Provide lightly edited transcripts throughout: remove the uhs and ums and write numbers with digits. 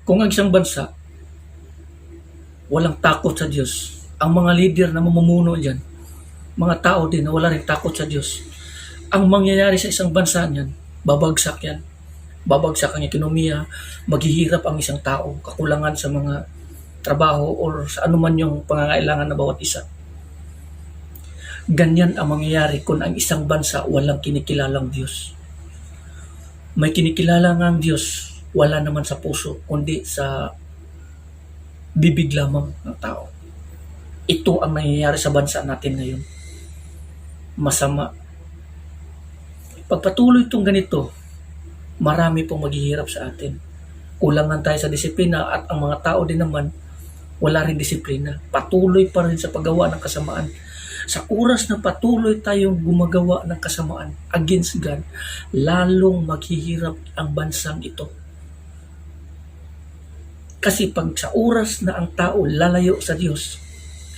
Kung ang isang bansa walang takot sa Diyos, ang mga leader na mamumuno diyan, mga tao din na wala ring takot sa Diyos, ang mangyayari sa isang bansa niyan, babagsak yan. Babagsak ang ekonomiya, maghihirap ang isang tao, kakulangan sa mga trabaho or sa anuman yung pangangailangan ng bawat isa. Ganyan ang mangyayari kung ang isang bansa walang kinikilalang Diyos. May kinikilala nga ang Diyos, wala naman sa puso, kundi sa bibig lamang ng tao. Ito ang nangyayari sa bansa natin ngayon. Masama. Pagpatuloy itong ganito, marami pong maghihirap sa atin. Kulangan tayo sa disiplina at ang mga tao din naman wala rin disiplina. Patuloy pa rin sa paggawa ng kasamaan. Sa oras na patuloy tayong gumagawa ng kasamaan against God, lalong maghihirap ang bansang ito. Kasi pag sa oras na ang tao lalayo sa Diyos,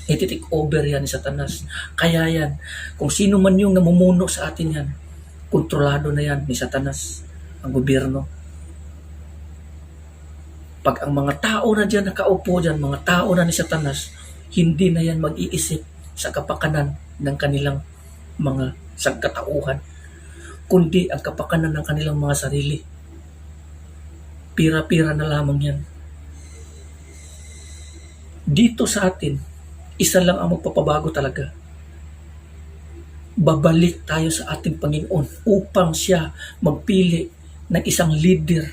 iti-take over yan ni Satanas. Kaya yan, kung sino man yung namumuno sa atin yan, kontrolado na yan ni Satanas, ang gobyerno. Pag ang mga tao na dyan nakaupo dyan, mga tao na ni Satanas, hindi na yan mag-iisip sa kapakanan ng kanilang mga sagkatauhan, kundi ang kapakanan ng kanilang mga sarili. Pira-pira na lamang yan. Dito sa atin, isa lang ang magpapabago talaga. Babalik tayo sa ating Panginoon upang siya magpili ng isang leader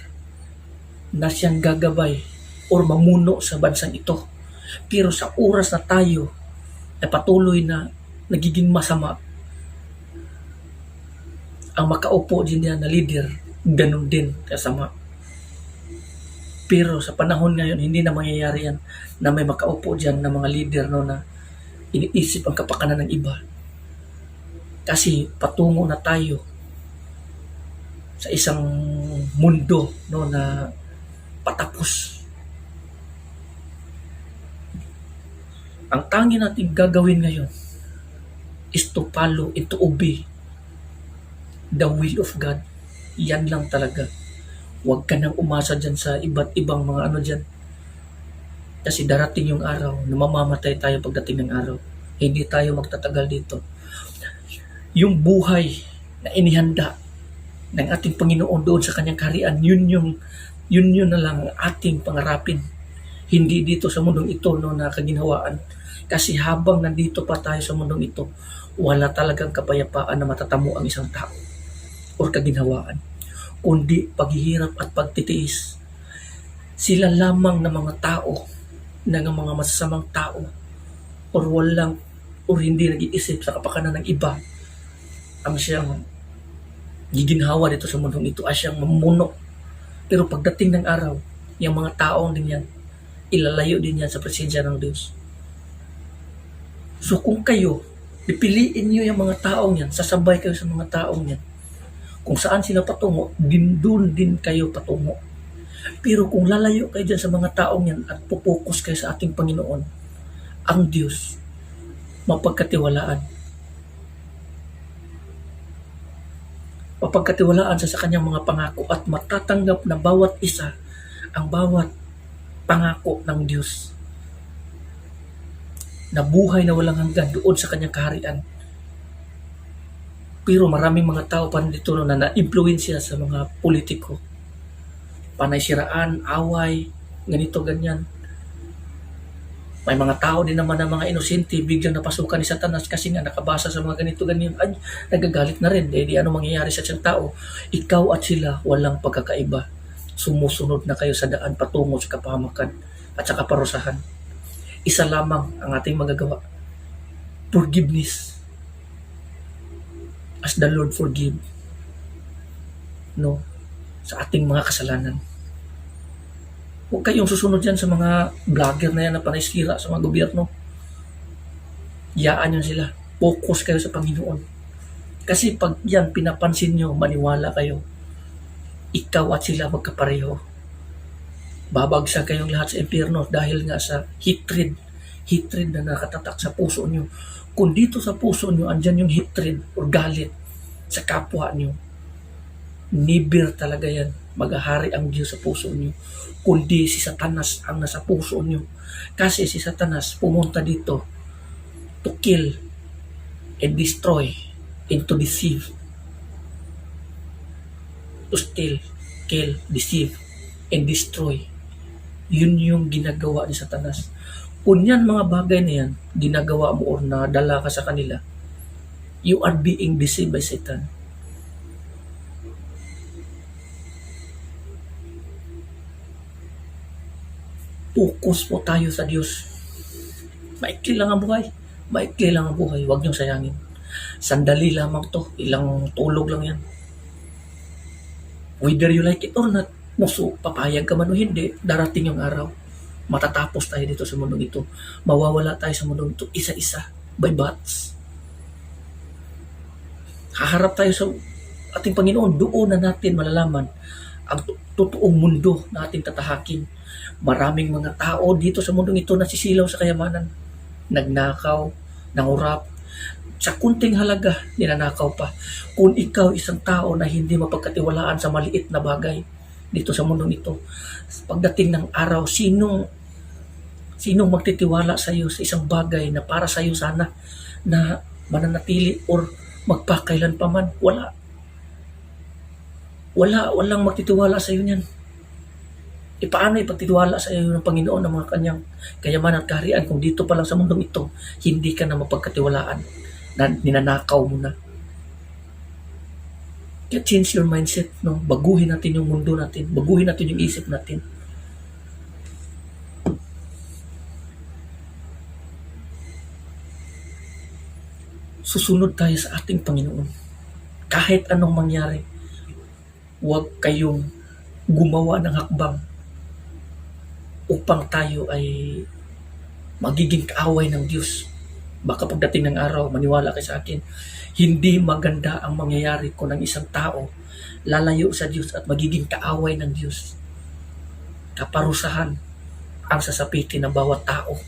na siyang gagabay o mamuno sa bansang ito. Pero sa oras na tayo ay patuloy na nagiging masama, ang makaupo din yan na leader, ganun din kasama. Pero sa panahon ngayon, hindi na mangyayari yan na may makaupo dyan na mga leader no, na iniisip ang kapakanan ng iba. Kasi patungo na tayo sa isang mundo no, na patapos. Ang tangi natin gagawin ngayon is to follow and to obey the will of God. Yan lang talaga. Huwag ka nang umasa dyan sa iba't ibang mga ano dyan. Kasi darating yung araw na mamamatay tayo pagdating ng araw. Hindi tayo magtatagal dito. Yung buhay na inihanda ng ating Panginoon doon sa kanyang kaharian, yun na lang ang ating pangarapin. Hindi dito sa mundong ito no, na kaginhawaan. Kasi habang nandito pa tayo sa mundong ito, wala talagang kapayapaan na matatamo ang isang tao o kaginhawaan, kundi paghihirap at pagtitiis. Sila lamang na mga tao, na mga masasamang tao, or hindi nag-iisip sa kapakanan ng iba, ang siyang giginhawa dito sa mundong ito, ay siyang mamuno. Pero pagdating ng araw, yung mga taong din yan, ilalayo din yan sa presensya ng Diyos. So kung kayo, pipiliin nyo yung mga taong yan, sasabay kayo sa mga taong yan. Kung saan sila patungo, doon din kayo patungo. Pero kung lalayo kayo dyan sa mga taong yan at pupokus kayo sa ating Panginoon, ang Diyos, mapagkatiwalaan. Mapagkatiwalaan sa kanyang mga pangako at matatanggap na bawat isa ang bawat pangako ng Diyos. Na buhay na walang hanggan doon sa kanyang kaharian. Pero maraming mga tao pa dito na na-influensya sa mga politiko. Panaysiraan, away, ganito, ganyan. May mga tao din naman na mga inosente, biglang napasukan ni Satanas kasi nga nakabasa sa mga ganito, ganyan. Ay, nagagalit na rin. Di ano mangyayari sa isang tao? Ikaw at sila walang pagkakaiba. Sumusunod na kayo sa daan patungo sa kapahamakan at sa kaparusahan. Isa lamang ang ating magagawa. Forgiveness. As the Lord forgive. No? Sa ating mga kasalanan. Huwag kayong susunod yan sa mga vlogger na yan na panaysira sa mga gobyerno. Yaan yun sila. Focus kayo sa Panginoon. Kasi pag yan pinapansin nyo, maniwala kayo. Ikaw at sila magkapareho. Babagsak kayong lahat sa impyerno dahil nga sa hatred na nakatatak sa puso nyo. Kung dito sa puso nyo, andyan yung hatred o galit sa kapwa nyo, never talaga yan maghahari ang Diyos sa puso niyo, kundi si Satanas ang nasa puso niyo. Kasi si Satanas pumunta dito to kill and destroy and to deceive, to steal, kill, deceive, and destroy. Yun yung ginagawa ni Satanas. Kung yan mga bagay na yan, ginagawa mo or nadala ka sa kanila, you are being deceived by Satan. Focus po tayo sa Diyos. Maikli lang ang buhay. Maikli lang ang buhay. Huwag niyong sayangin. Sandali lamang to. Ilang tulog lang yan. Whether you like it or not, muso, papayag ka man o hindi, darating yung araw. Matatapos tayo dito sa mundong ito. Mawawala tayo sa mundong ito isa-isa by bats. Haharap tayo sa ating Panginoon. Doon na natin malalaman ang totoong mundo na ating tatahakin. Maraming mga tao dito sa mundong ito nasisilaw sa kayamanan. Nagnakaw, nangurap, sa kunting halaga, ninanakaw pa. Kung ikaw isang tao na hindi mapagkatiwalaan sa maliit na bagay dito sa mundong ito, pagdating ng araw, sinong magtitiwala sa iyo sa isang bagay na para sa iyo sana na mananatili or magpakailan pa man? Walang magtitiwala sa iyo niyan. Paano ipagtitiwala sa iyo ng Panginoon ng mga kanyang kayamanan at kaharian kung dito pa lang sa mundong ito, hindi ka na mapagkatiwalaan, na ninanakaw mo na. Kaya change your mindset, no? Baguhin natin yung mundo natin, baguhin natin yung isip natin. Susunod tayo sa ating Panginoon. Kahit anong mangyari, huwag kayong gumawa ng hakbang upang tayo ay magiging kaaway ng Diyos. Baka pagdating ng araw, maniwala kayo sa akin, hindi maganda ang mangyayari kung ang isang tao lalayo sa Diyos at magiging kaaway ng Diyos. Kaparusahan ang sasapitin ng bawat tao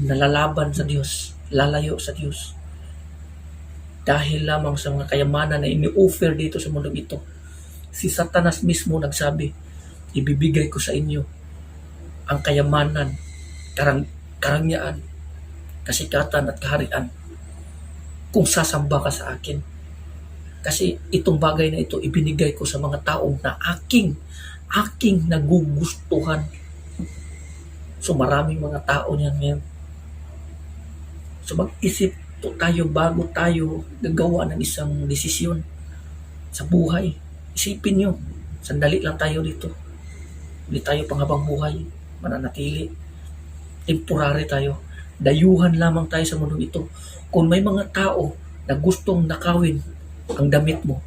na lalaban sa Diyos, lalayo sa Diyos. Dahil lamang sa mga kayamanan na ini-offer dito sa mundong ito. Si Satanas mismo nagsabi, ibibigay ko sa inyo ang kayamanan, karangyaan, kasikatan at kaharian kung sasamba ka sa akin. Kasi itong bagay na ito ibinigay ko sa mga taong na aking nagugustuhan. So maraming mga tao niyan ngayon. So mag-isip po tayo bago tayo gagawa ng isang desisyon sa buhay. Isipin nyo, sandali lang tayo dito. Hindi tayo panghabang buhay. Mananatili. Temporary tayo. Dayuhan lamang tayo sa mundong ito. Kung may mga tao na gustong nakawin ang damit mo,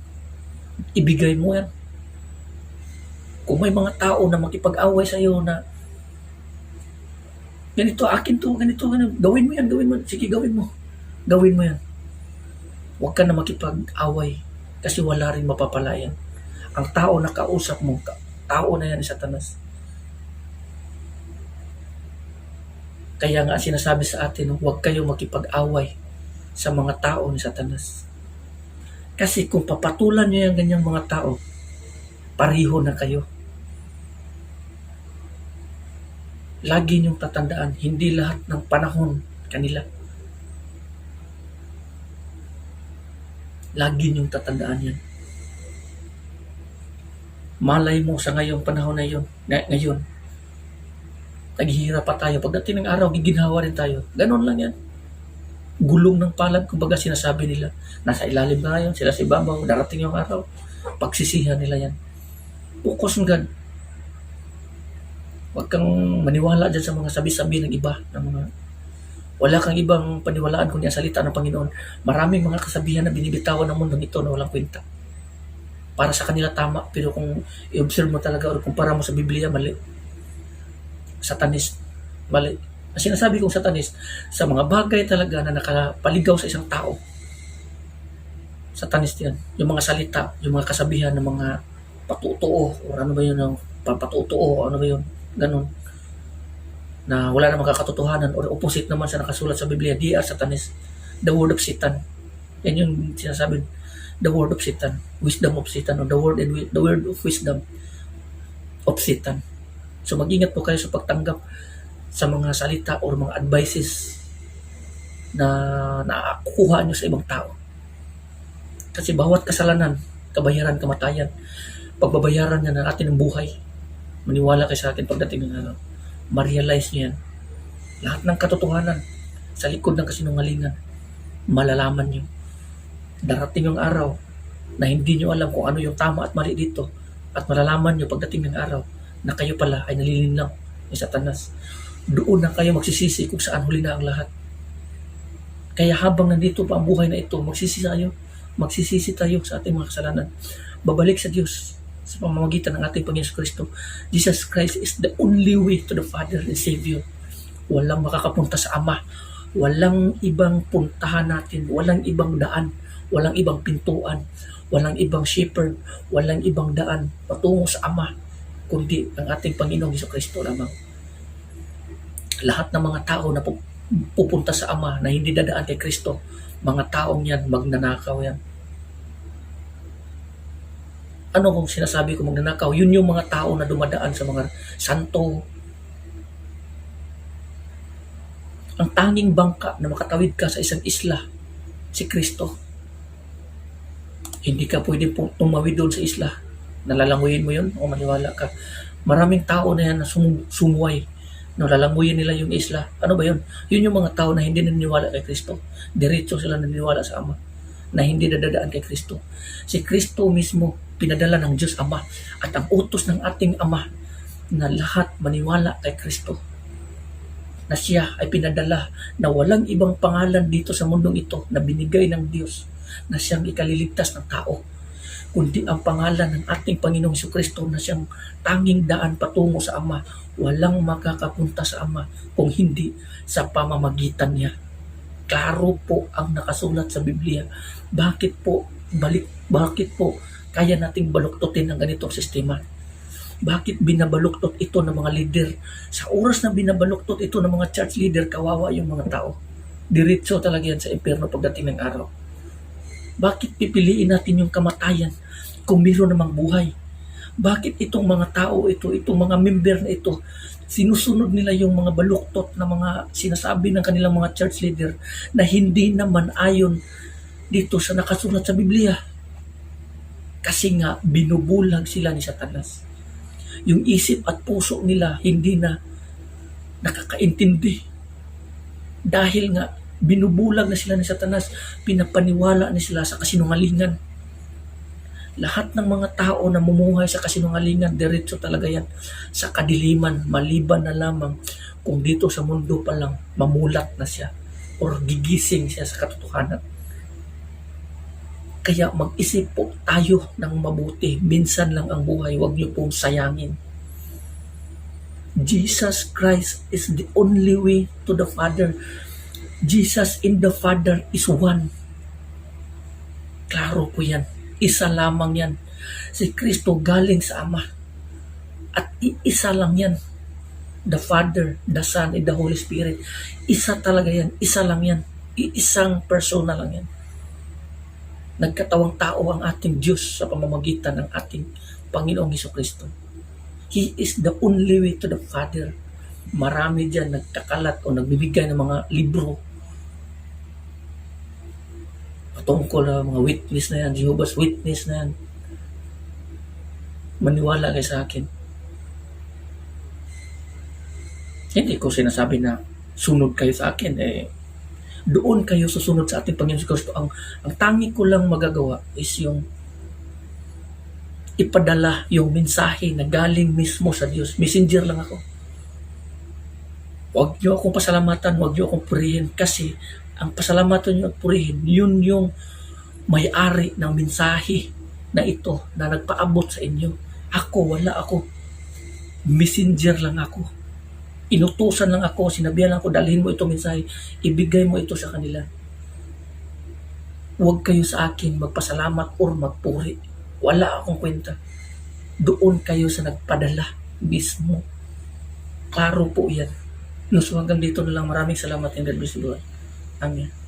ibigay mo yan. Kung may mga tao na makipag-away sa iyo na ganito, akin to, ganito, gawin mo yan, sige gawin mo. Gawin mo yan. Huwag ka na makipag-away kasi wala rin mapapalayan. Ang tao na kausap mo, tao na yan ni Satanas. Kaya nga sinasabi sa atin, huwag kayo makipag-away sa mga tao ni Satanas. Kasi kung papatulan nyo yung ganyang mga tao, pariho na kayo. Lagi nyong tatandaan, hindi lahat ng panahon kanila. Lagi nyong tatandaan yan. Malay mo sa ngayong panahon na yun, ngayon, naghihirap pa tayo. Pagdating ng araw, giginhawa rin tayo. Ganon lang yan. Gulong ng palad, kumbaga sinasabi nila. Nasa ilalim na yun, sila si Babaw, darating yung araw. Pagsisihan nila yan. Focus on God. Huwag kang maniwala dyan sa mga sabi-sabi ng iba. Wala kang ibang paniwalaan kundi ang salita ng Panginoon. Maraming mga kasabihan na binibitawan ng mundong ito na walang kwenta. Para sa kanila tama, pero kung i-observe mo talaga o kumpara mo sa Biblia, mali. Satanist, mali. Sinasabi kong satanist, sa mga bagay talaga na nakapaligaw sa isang tao, satanist yan. Yung mga salita, yung mga kasabihan ng mga patutuo, o ano ba yun, ng papatutuo, ano ba yun, ganun, na wala namang kakatotohanan, or opposite naman sa nakasulat sa Biblia, they are satanist. The word of Satan. Yan yung sinasabi, the word of Satan, wisdom of Satan, or the word of wisdom. opsitan. So mag-ingat po kayo sa pagtanggap sa mga salita or mga advices na nakukuha nyo sa ibang tao. Kasi bawat kasalanan, kabayaran, kamatayan, pagbabayaran niya ng atin ng buhay. Maniwala kayo sa akin pagdating ng ma-realize niyo yan. Lahat ng katotohanan sa likod ng kasinungalingan, malalaman niyo. Darating yung araw na hindi niyo alam kung ano yung tama at mali dito, at malalaman niyo pagdating ng araw na kayo pala ay nalilinlang ni Satanas. Doon na kayo magsisisi kung saan huli na ang lahat. Kaya habang nandito pa ang buhay na ito, magsisisi tayo sa ating mga kasalanan. Babalik sa Diyos sa pamamagitan ng ating Panginoon Kristo. Jesus Christ is the only way to the Father and Savior. Walang makakapunta sa Ama. Walang ibang puntahan natin. Walang ibang daan. Walang ibang pintuan. Walang ibang shepherd. Walang ibang daan patungo sa Ama, kundi ang ating Panginoong Kristo lamang. Lahat ng mga tao na pupunta sa Ama na hindi dadaan kay Kristo, mga taong yan, magnanakaw yan. Ano kung sinasabi ko magnanakaw? Yun yung mga tao na dumadaan sa mga santo. Ang tanging bangka na makatawid ka sa isang isla, si Kristo. Hindi ka pwede tumawid doon sa isla. Nalalanguyin mo yun o maniwala ka. Maraming tao na yan na sumuway. Nalalanguyin nila yung isla. Ano ba yun? Yun yung mga tao na hindi naniniwala kay Kristo. Diretso sila naniniwala sa Ama, na hindi dadadaan kay Kristo. Si Kristo mismo pinadala ng Diyos Ama, at ang utos ng ating Ama na lahat maniwala kay Kristo, na siya ay pinadala na walang ibang pangalan dito sa mundong ito na binigay ng Diyos na siyang ikaliligtas ng tao, kundi ang pangalan ng ating Panginoong Kristo na siyang tanging daan patungo sa Ama. Walang makakapunta sa Ama kung hindi sa pamamagitan niya. Klaro po ang nakasulat sa Biblia. Bakit po kaya nating baluktutin ang ganitong sistema? Bakit binabaluktot ito ng mga leader? Sa oras na binabaluktot ito ng mga church leader, kawawa yung mga tao. Diretso talaga yan sa impyerno pagdating ng araw. Bakit pipiliin natin yung kamatayan kung mayroon namang buhay? Bakit itong mga tao itong mga member na ito, sinusunod nila yung mga baluktot na mga sinasabi ng kanilang mga church leader na hindi naman ayon dito sa nakasulat sa Biblia? Kasi nga, binubulag sila ni Satanas. Yung isip at puso nila hindi na nakakaintindi. Dahil nga, binubulag na sila ni Satanas, pinapaniwala na sila sa kasinungalingan. Lahat ng mga tao na mumuhay sa kasinungalingan, diretso talaga yan sa kadiliman, maliban na lamang kung dito sa mundo pa lang mamulat na siya or gigising siya sa katotohanan. Kaya mag-isip po tayo ng mabuti. Minsan lang ang buhay, huwag niyo pong sayangin. Jesus Christ is the only way to the Father. Jesus in the Father is one. Klaro po yan. Isa lamang yan. Si Kristo galing sa Ama. At isa lang yan. The Father, the Son, and the Holy Spirit. Isa talaga yan. Isa lang yan. Isang persona lang yan. Nagkatawang tao ang ating Diyos sa pamamagitan ng ating Panginoong Kristo. He is the only way to the Father. Marami dyan nagkakalat o nagbibigay ng mga libro patungkol na mga witness na yan, Jehovah's Witness na yan. Maniwala kayo sa akin. Hindi ko sinasabi na sunod kayo sa akin, doon kayo susunod sa ating Panginoon Kristo. Ang tangi ko lang magagawa is yung ipadala yung mensahe na galing mismo sa Diyos. Messenger lang ako. Huwag niyo akong pasalamatan, huwag niyo akong purihin, kasi ang pasalamatan niyo at purihin, yun yung may-ari ng mensahe na ito na nagpaabot sa inyo. Wala ako. Messenger lang ako. Inutusan lang ako, sinabihan lang ako, dalhin mo itong mensahe, ibigay mo ito sa kanila. Huwag kayo sa akin magpasalamat or magpuri. Wala akong kwenta. Doon kayo sa nagpadala mismo. Klaro po yan. So hanggang dito na lang. Maraming salamat and God bless you. Amen.